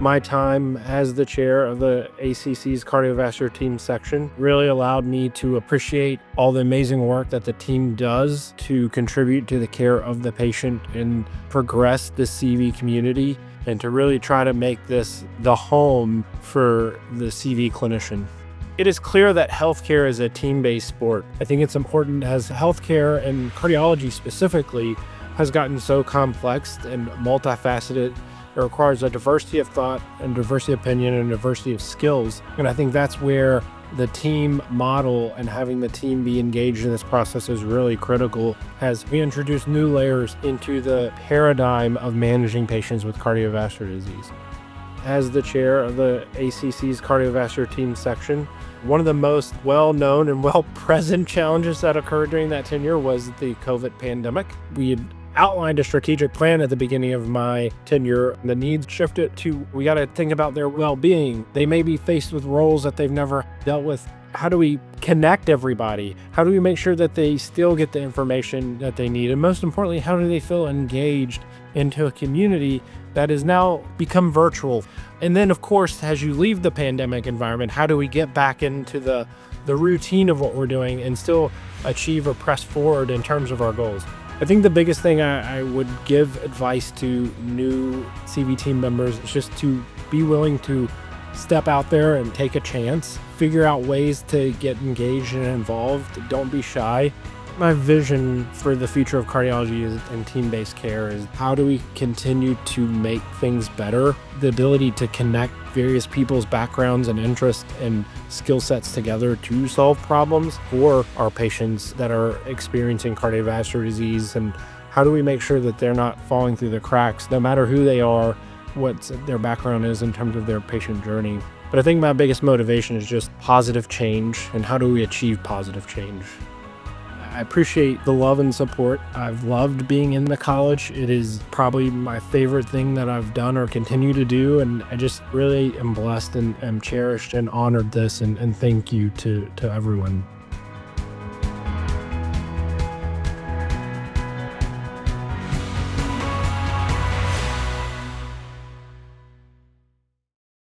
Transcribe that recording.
My time as the chair of the ACC's cardiovascular team section really allowed me to appreciate all the amazing work that the team does to contribute to the care of the patient and progress the CV community, and to really try to make this the home for the CV clinician. It is clear that healthcare is a team-based sport. I think it's important as healthcare, and cardiology specifically, has gotten so complex and multifaceted. It requires a diversity of thought and diversity of opinion and diversity of skills. And I think that's where the team model and having the team be engaged in this process is really critical as we introduce new layers into the paradigm of managing patients with cardiovascular disease. As the chair of the ACC's cardiovascular team section, one of the most well-known and well-present challenges that occurred during that tenure was the COVID pandemic. We had outlined a strategic plan at the beginning of my tenure. The needs shifted to, we got to think about their well-being. They may be faced with roles that they've never dealt with. How do we connect everybody? How do we make sure that they still get the information that they need? And most importantly, how do they feel engaged into a community that has now become virtual? And then, of course, as you leave the pandemic environment, how do we get back into the routine of what we're doing and still achieve or press forward in terms of our goals? I think the biggest thing I would give advice to new CV team members is just to be willing to step out there and take a chance, figure out ways to get engaged and involved. Don't be shy. My vision for the future of cardiology and team-based care is how do we continue to make things better? The ability to connect various people's backgrounds and interests and skill sets together to solve problems for our patients that are experiencing cardiovascular disease, and how do we make sure that they're not falling through the cracks, no matter who they are, what their background is in terms of their patient journey. But I think my biggest motivation is just positive change, and how do we achieve positive change? I appreciate the love and support. I've loved being in the college. It is probably my favorite thing that I've done or continue to do. And I just really am blessed and am cherished and honored this. And thank you to everyone.